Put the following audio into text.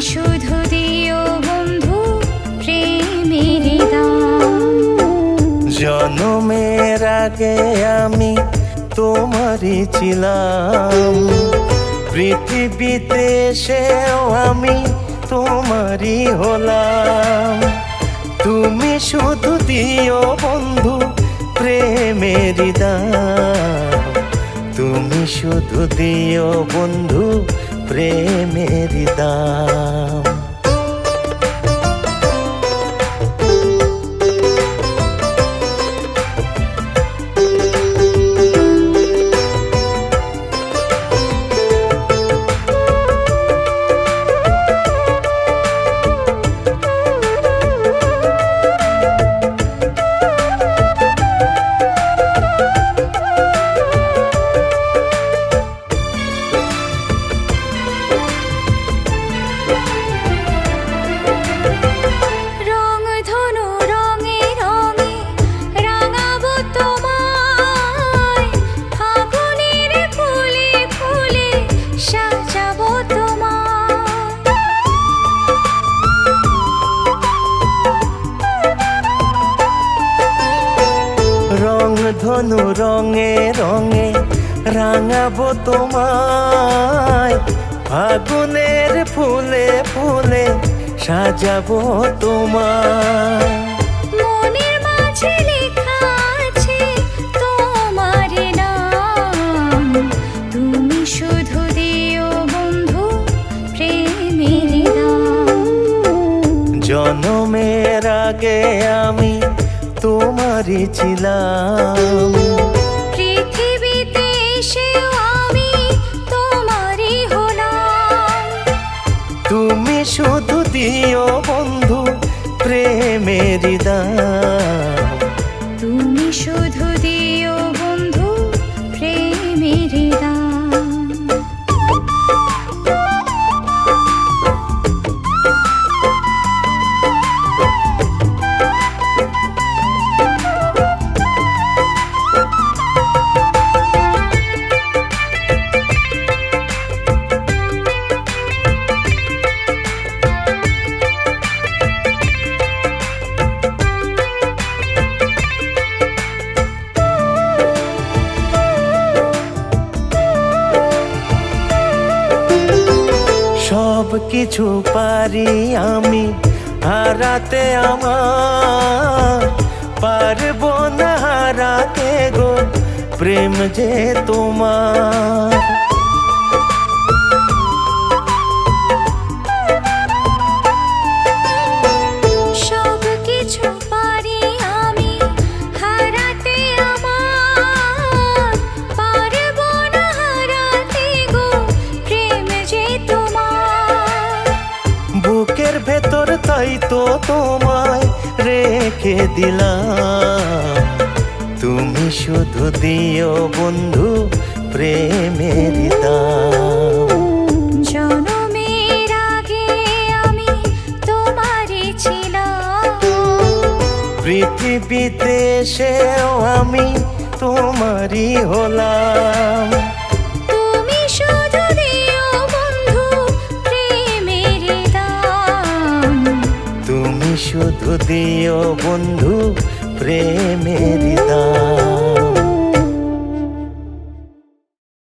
শুধু দিও বন্ধু প্রেমের দাম। জনমের আগে আমি তোমারই ছিলাম, পৃথিবীতে এসেও আমি তোমারই হলাম। তুমি শুধু দিও বন্ধু প্রেমের দাম, তুমি শুধু দিও বন্ধু প্রেমের দাম। ধনু রঙে রঙে রাঙাবো তোমায়, ফাগুনের ফুলে ফুলে সাজাবো তোমায়। মনের মাঝে লেখা আছে তোমার নাম, তুমি শুধু দিও বন্ধু প্রেমের দাম। জনমের আগে আমি তোমারই ছিলাম, পৃথিবীতে এসেও আমি তোমারই হলাম। তুমি শুধু দিও বন্ধু প্রেমের দাম, তুমি শুধু দিও বন্ধু প্রেমের দাম। সব কিছু পারি আমি হারাতে, আমার পারবো না হারাতে গো প্রেম যে তোমার। সব কিছু পারি আমি হারাতে, আমার পারবো না হারাতে গো প্রেম যে তোমার। বুকের ভেতর তাই তো তোমায় রেখে দিলাম, তুমি শুধু দিও বন্ধু প্রেমের দাম। জনমের আগে আমি তোমারই ছিলাম, পৃথিবীতে এসেও আমি তোমারই হলাম। তুমি শুধু দিও বন্ধু প্রেমের দাম, তুমি শুধু দিও বন্ধু প্রেমের দাম।